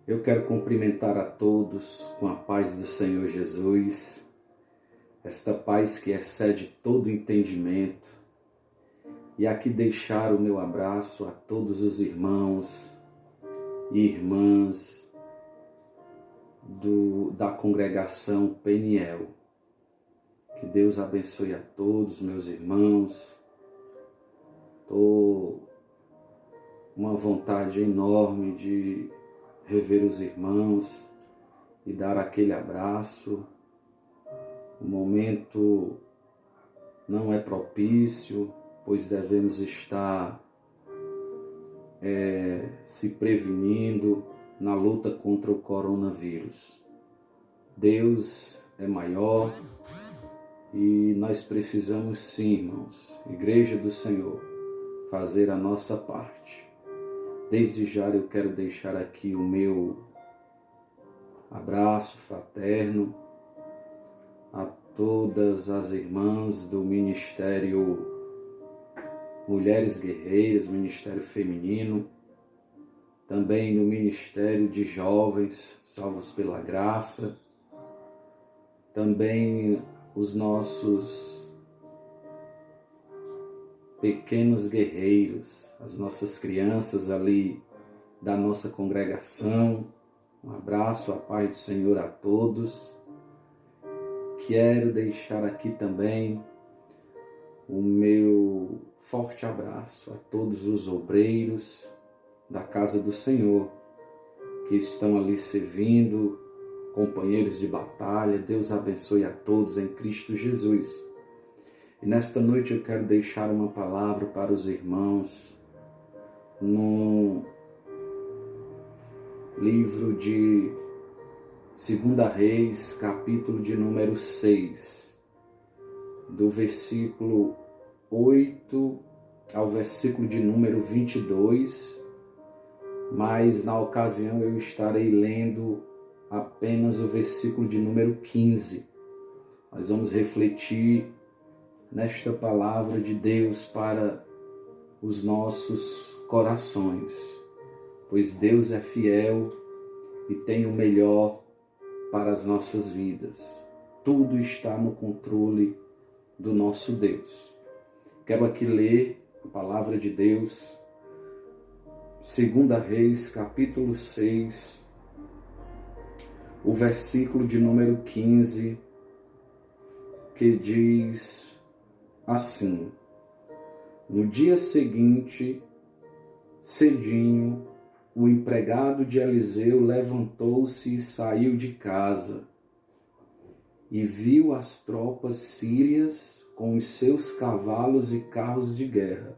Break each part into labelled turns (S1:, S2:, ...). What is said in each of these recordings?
S1: Eu quero cumprimentar a todos com a paz do Senhor Jesus, esta paz que excede todo entendimento, e aqui deixar o meu abraço a todos os irmãos e irmãs da congregação Peniel. Que Deus abençoe a todos, meus irmãos. Estou com uma vontade enorme de rever os irmãos e dar aquele abraço. O momento não é propício, pois devemos estar se prevenindo na luta contra o coronavírus. Deus é maior e nós precisamos sim, irmãos, Igreja do Senhor, fazer a nossa parte. Desde já eu quero deixar aqui o meu abraço fraterno a todas as irmãs do Ministério Mulheres Guerreiras, Ministério Feminino, também no Ministério de Jovens Salvos pela Graça, também os nossos pequenos guerreiros, as nossas crianças ali da nossa congregação. Um abraço, a paz do Senhor a todos. Quero deixar aqui também o meu forte abraço a todos os obreiros da casa do Senhor que estão ali servindo, companheiros de batalha. Deus abençoe a todos em Cristo Jesus. E nesta noite eu quero deixar uma palavra para os irmãos no livro de 2 Reis, capítulo de número 6, do versículo 8 ao versículo de número 22, mas na ocasião eu estarei lendo apenas o versículo de número 15. Nós vamos refletir nesta palavra de Deus para os nossos corações, pois Deus é fiel e tem o melhor para as nossas vidas. Tudo está no controle do nosso Deus. Quero aqui ler a palavra de Deus, 2 Reis, capítulo 6, o versículo de número 15, que diz assim: no dia seguinte, cedinho, o empregado de Eliseu levantou-se e saiu de casa e viu as tropas sírias com os seus cavalos e carros de guerra,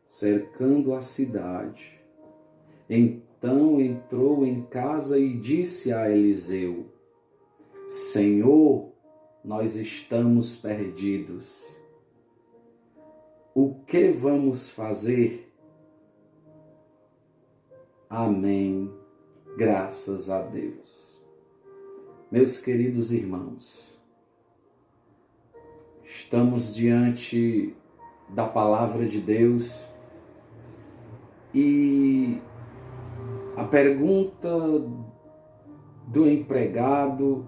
S1: cercando a cidade. Então entrou em casa e disse a Eliseu: Senhor, nós estamos perdidos. O que vamos fazer? Amém. Graças a Deus. Meus queridos irmãos, estamos diante da palavra de Deus e a pergunta do empregado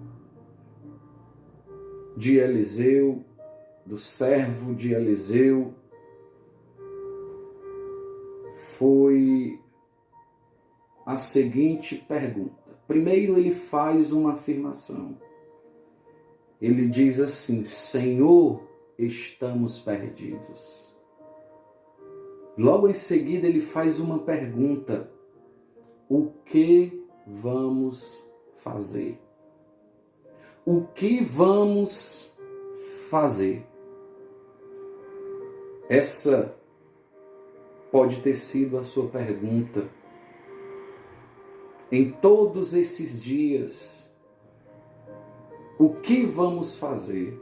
S1: de Eliseu, do servo de Eliseu, foi a seguinte pergunta. Primeiro ele faz uma afirmação. Ele diz assim: Senhor, estamos perdidos. Logo em seguida ele faz uma pergunta: o que vamos fazer? O que vamos fazer? Essa pode ter sido a sua pergunta em todos esses dias. O que vamos fazer?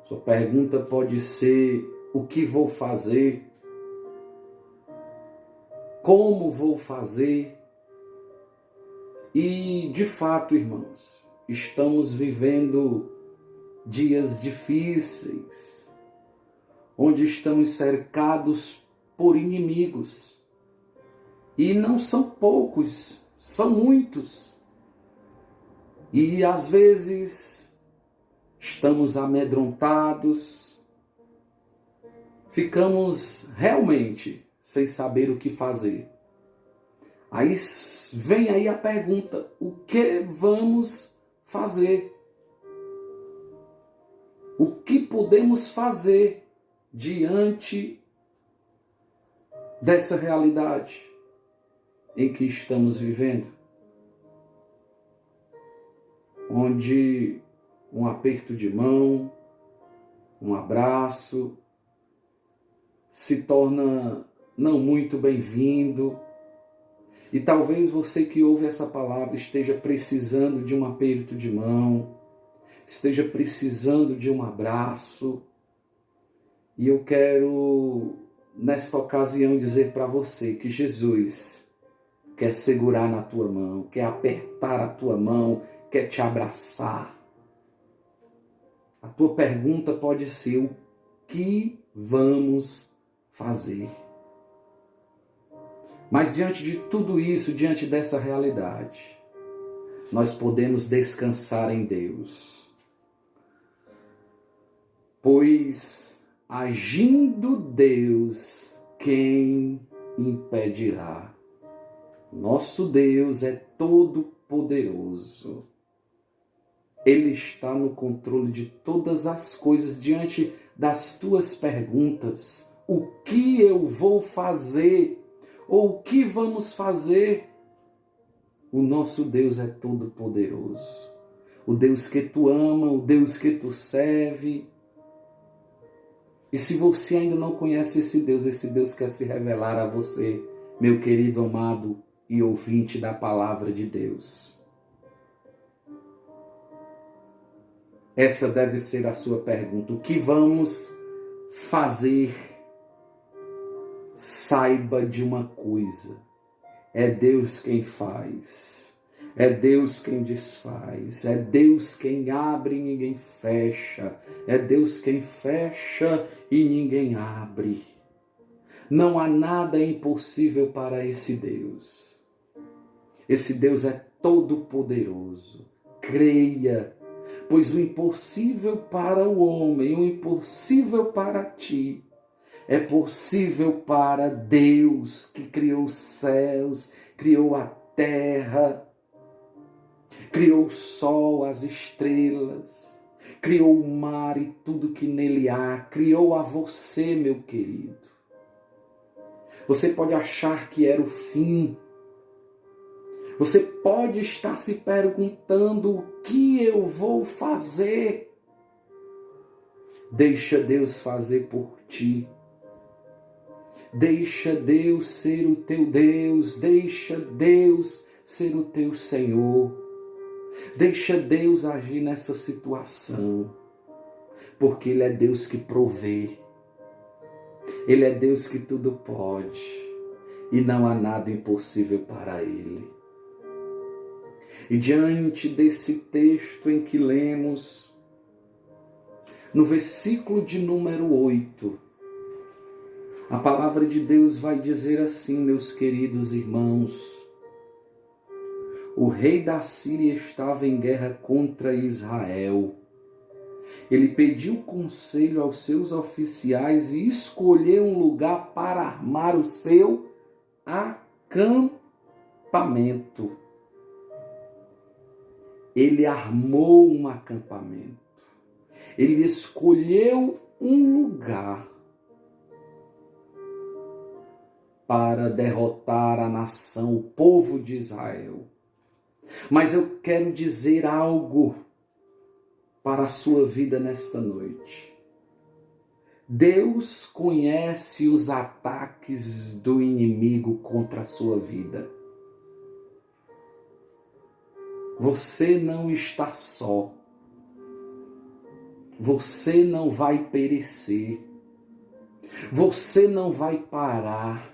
S1: Sua pergunta pode ser: o que vou fazer? Como vou fazer? E, de fato, irmãos, estamos vivendo dias difíceis, onde estamos cercados por inimigos. E não são poucos, são muitos. E às vezes estamos amedrontados, ficamos realmente sem saber o que fazer. Aí vem aí a pergunta: o que vamos fazer? O que podemos fazer diante dessa realidade em que estamos vivendo? Onde um aperto de mão, um abraço, se torna não muito bem-vindo. E talvez você que ouve essa palavra esteja precisando de um aperto de mão, esteja precisando de um abraço. E eu quero, nesta ocasião, dizer para você que Jesus quer segurar na tua mão, quer apertar a tua mão, quer te abraçar. A tua pergunta pode ser: o que vamos fazer? Mas diante de tudo isso, diante dessa realidade, nós podemos descansar em Deus. Pois, agindo Deus, quem impedirá? Nosso Deus é todo-poderoso. Ele está no controle de todas as coisas. Diante das tuas perguntas: o que eu vou fazer? Ou o que vamos fazer? O nosso Deus é todo-poderoso. O Deus que tu ama, o Deus que tu serve. E se você ainda não conhece esse Deus quer se revelar a você, meu querido, amado e ouvinte da palavra de Deus. Essa deve ser a sua pergunta: o que vamos fazer? Saiba de uma coisa: é Deus quem faz, é Deus quem desfaz, é Deus quem abre e ninguém fecha, é Deus quem fecha e ninguém abre. Não há nada impossível para esse Deus. Esse Deus é todo-poderoso. Creia, pois o impossível para o homem, o impossível para ti, é possível para Deus, que criou os céus, criou a terra, criou o sol, as estrelas, criou o mar e tudo que nele há, criou a você, meu querido. Você pode achar que era o fim. Você pode estar se perguntando: o que eu vou fazer? Deixa Deus fazer por ti. Deixa Deus ser o teu Deus, deixa Deus ser o teu Senhor. Deixa Deus agir nessa situação, porque Ele é Deus que provê. Ele é Deus que tudo pode e não há nada impossível para Ele. E diante desse texto em que lemos, no versículo de número 8, a palavra de Deus vai dizer assim, meus queridos irmãos: o rei da Síria estava em guerra contra Israel. Ele pediu conselho aos seus oficiais e escolheu um lugar para armar o seu acampamento. Ele armou um acampamento. Ele escolheu um lugar para derrotar a nação, o povo de Israel. Mas eu quero dizer algo para a sua vida nesta noite. Deus conhece os ataques do inimigo contra a sua vida. Você não está só. Você não vai perecer. Você não vai parar.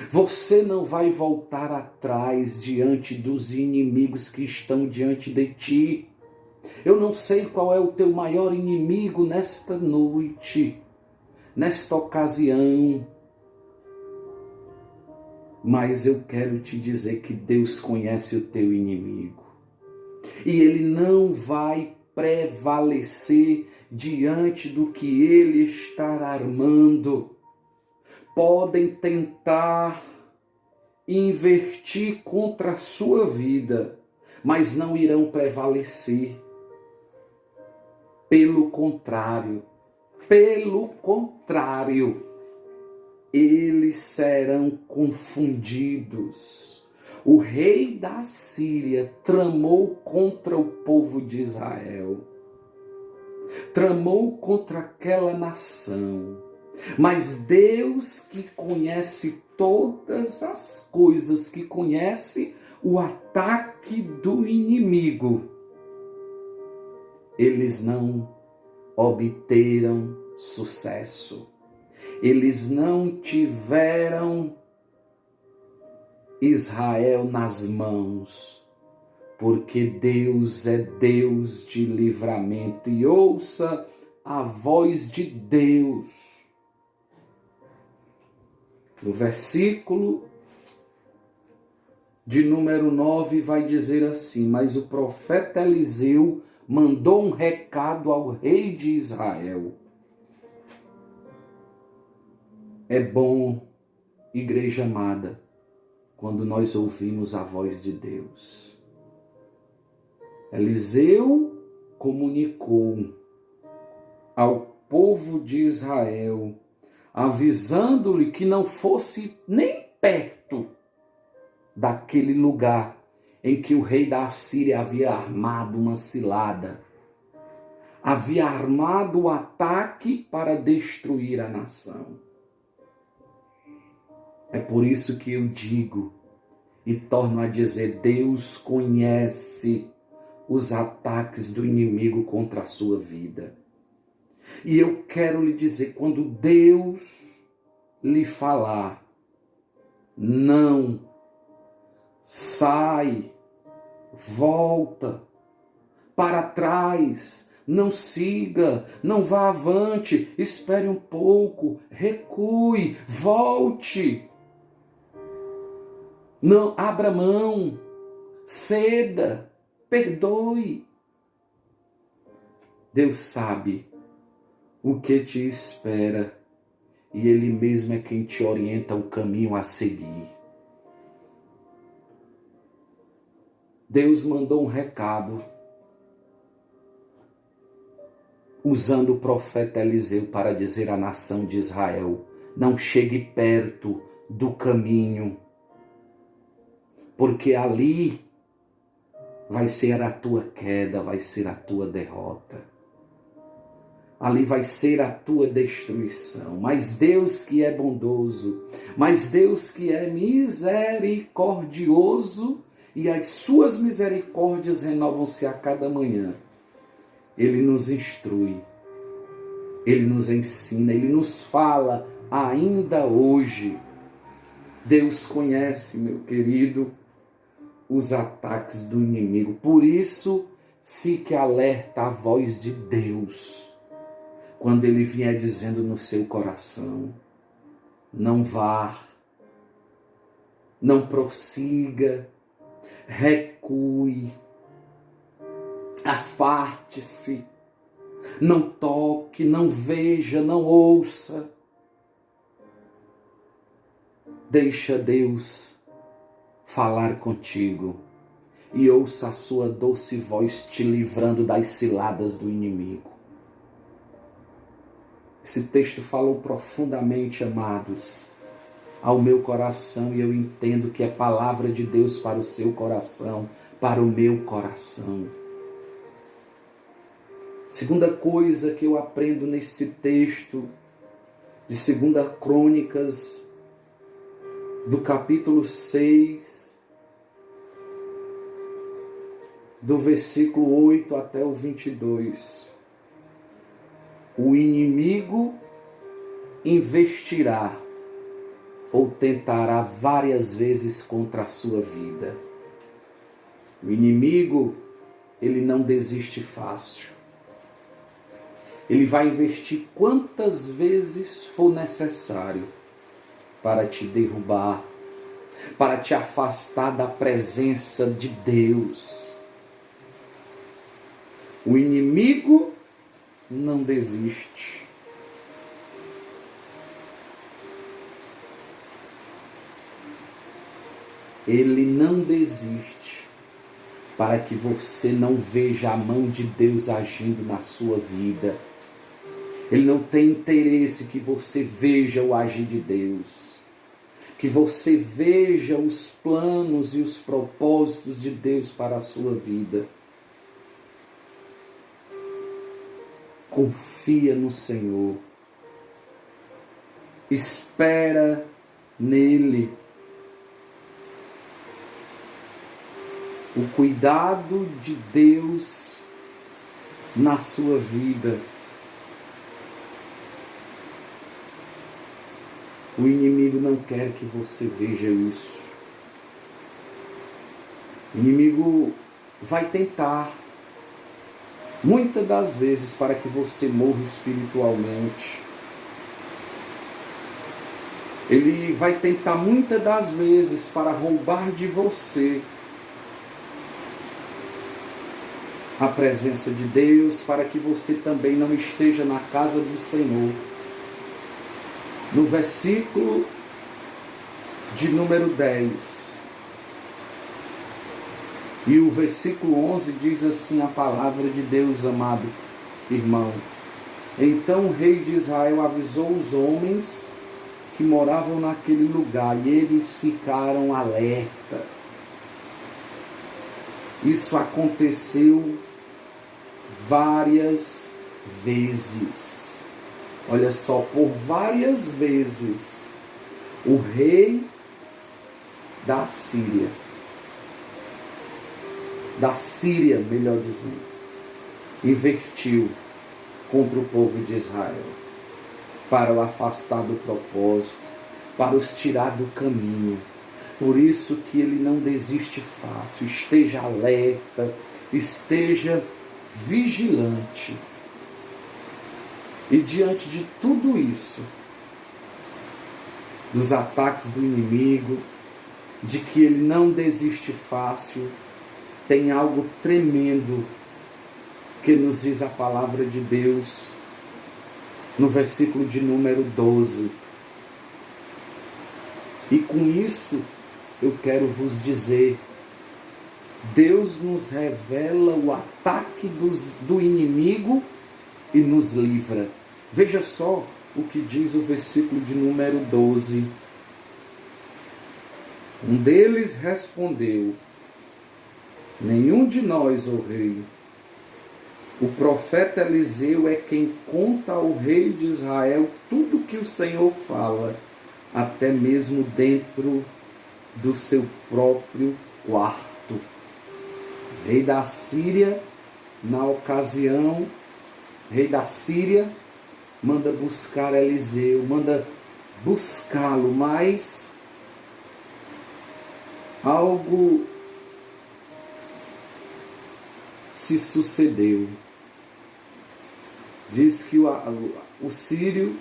S1: Você não vai voltar atrás diante dos inimigos que estão diante de ti. Eu não sei qual é o teu maior inimigo nesta noite, nesta ocasião. Mas eu quero te dizer que Deus conhece o teu inimigo. E ele não vai prevalecer diante do que ele está armando. Podem tentar invertir contra a sua vida, mas não irão prevalecer. Pelo contrário, eles serão confundidos. O rei da Síria tramou contra o povo de Israel, tramou contra aquela nação. Mas Deus, que conhece todas as coisas, que conhece o ataque do inimigo, eles não obteram sucesso. Eles não tiveram Israel nas mãos, porque Deus é Deus de livramento. E ouça a voz de Deus. No versículo de número 9 vai dizer assim: mas o profeta Eliseu mandou um recado ao rei de Israel. É bom, igreja amada, quando nós ouvimos a voz de Deus. Eliseu comunicou ao povo de Israel, avisando-lhe que não fosse nem perto daquele lugar em que o rei da Assíria havia armado uma cilada, havia armado o ataque para destruir a nação. É por isso que eu digo e torno a dizer: Deus conhece os ataques do inimigo contra a sua vida. E eu quero lhe dizer, quando Deus lhe falar, não, sai, volta, para trás, não siga, não vá avante, espere um pouco, recue, volte. Não abra mão, ceda, perdoe. Deus sabe o que te espera e Ele mesmo é quem te orienta o caminho a seguir. Deus mandou um recado usando o profeta Eliseu para dizer à nação de Israel: não chegue perto do caminho, porque ali vai ser a tua queda, vai ser a tua derrota. Ali vai ser a tua destruição. Mas Deus que é bondoso, mas Deus que é misericordioso, e as suas misericórdias renovam-se a cada manhã. Ele nos instrui, Ele nos ensina, Ele nos fala ainda hoje. Deus conhece, meu querido, os ataques do inimigo. Por isso, fique alerta à voz de Deus. Quando Ele vier dizendo no seu coração: não vá, não prossiga, recue, afaste-se, não toque, não veja, não ouça. Deixa Deus falar contigo e ouça a sua doce voz te livrando das ciladas do inimigo. Esse texto falou profundamente, amados, ao meu coração, e eu entendo que é palavra de Deus para o seu coração, para o meu coração. Segunda coisa que eu aprendo neste texto de 2 Crônicas, do capítulo 6, do versículo 8 até o 22. O inimigo investirá ou tentará várias vezes contra a sua vida. O inimigo, ele não desiste fácil. Ele vai investir quantas vezes for necessário para te derrubar, para te afastar da presença de Deus. O inimigo não desiste. Ele não desiste para que você não veja a mão de Deus agindo na sua vida. Ele não tem interesse que você veja o agir de Deus, que você veja os planos e os propósitos de Deus para a sua vida. Confia no Senhor. Espera nele. O cuidado de Deus na sua vida. O inimigo não quer que você veja isso. O inimigo vai tentar, muitas das vezes, para que você morra espiritualmente. Ele vai tentar muitas das vezes para roubar de você a presença de Deus, para que você também não esteja na casa do Senhor. No versículo de número 10 e o versículo 11 diz assim a palavra de Deus, amado irmão. Então o rei de Israel avisou os homens que moravam naquele lugar e eles ficaram alerta. Isso aconteceu várias vezes. Olha só, por várias vezes, o rei da Síria, melhor dizendo, invertiu contra o povo de Israel, para o afastar do propósito, para os tirar do caminho. Por isso que ele não desiste fácil. Esteja alerta, esteja vigilante. E diante de tudo isso, dos ataques do inimigo, de que ele não desiste fácil, tem algo tremendo que nos diz a palavra de Deus no versículo de número 12. E com isso eu quero vos dizer, Deus nos revela o ataque do inimigo e nos livra. Veja só o que diz o versículo de número 12. Um deles respondeu: nenhum de nós, ó rei. O profeta Eliseu é quem conta ao rei de Israel tudo que o Senhor fala, até mesmo dentro do seu próprio quarto. O rei da Síria, na ocasião, rei da Síria manda buscar Eliseu, manda buscá-lo, mas algo se sucedeu. Diz que o sírio,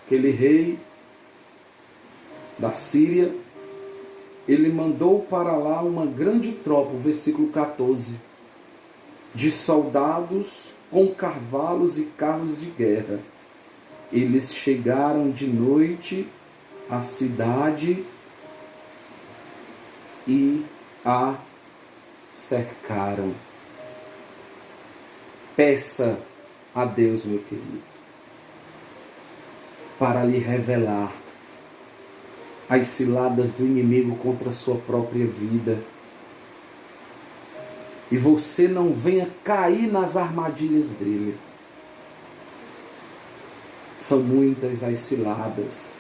S1: aquele rei da Síria, ele mandou para lá uma grande tropa, o versículo 14, de soldados com cavalos e carros de guerra. Eles chegaram de noite à cidade e a cercaram. Peça a Deus, meu querido, para lhe revelar as ciladas do inimigo contra a sua própria vida. E você não venha cair nas armadilhas dele. São muitas as ciladas,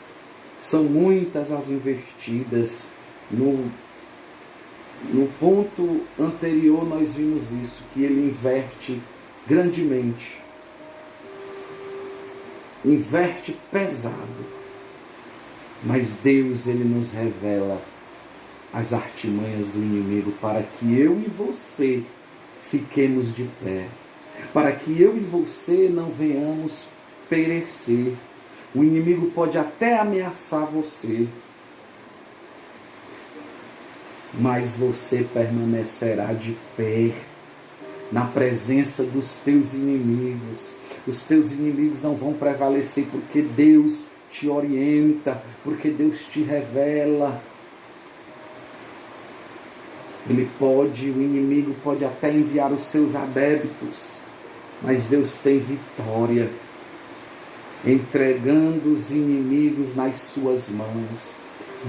S1: são muitas as investidas. No ponto anterior nós vimos isso, que ele inverte grandemente. Inverte pesado. Mas Deus, ele nos revela as artimanhas do inimigo para que eu e você fiquemos de pé. Para que eu e você não venhamos perecer. O inimigo pode até ameaçar você. mas você permanecerá de pé na presença dos teus inimigos. Os teus inimigos não vão prevalecer porque Deus te orienta, porque Deus te revela. O inimigo pode até enviar os seus adébitos, mas Deus tem vitória, entregando os inimigos nas suas mãos.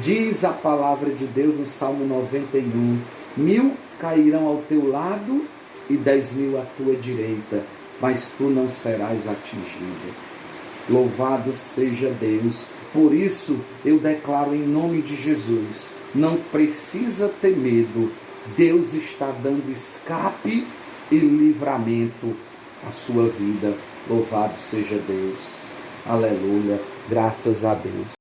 S1: Diz a palavra de Deus no Salmo 91, 1000 cairão ao teu lado e 10.000 à tua direita, mas tu não serás atingido. Louvado seja Deus. Por isso eu declaro em nome de Jesus, não precisa ter medo. Deus está dando escape e livramento à sua vida. Louvado seja Deus. Aleluia. Graças a Deus.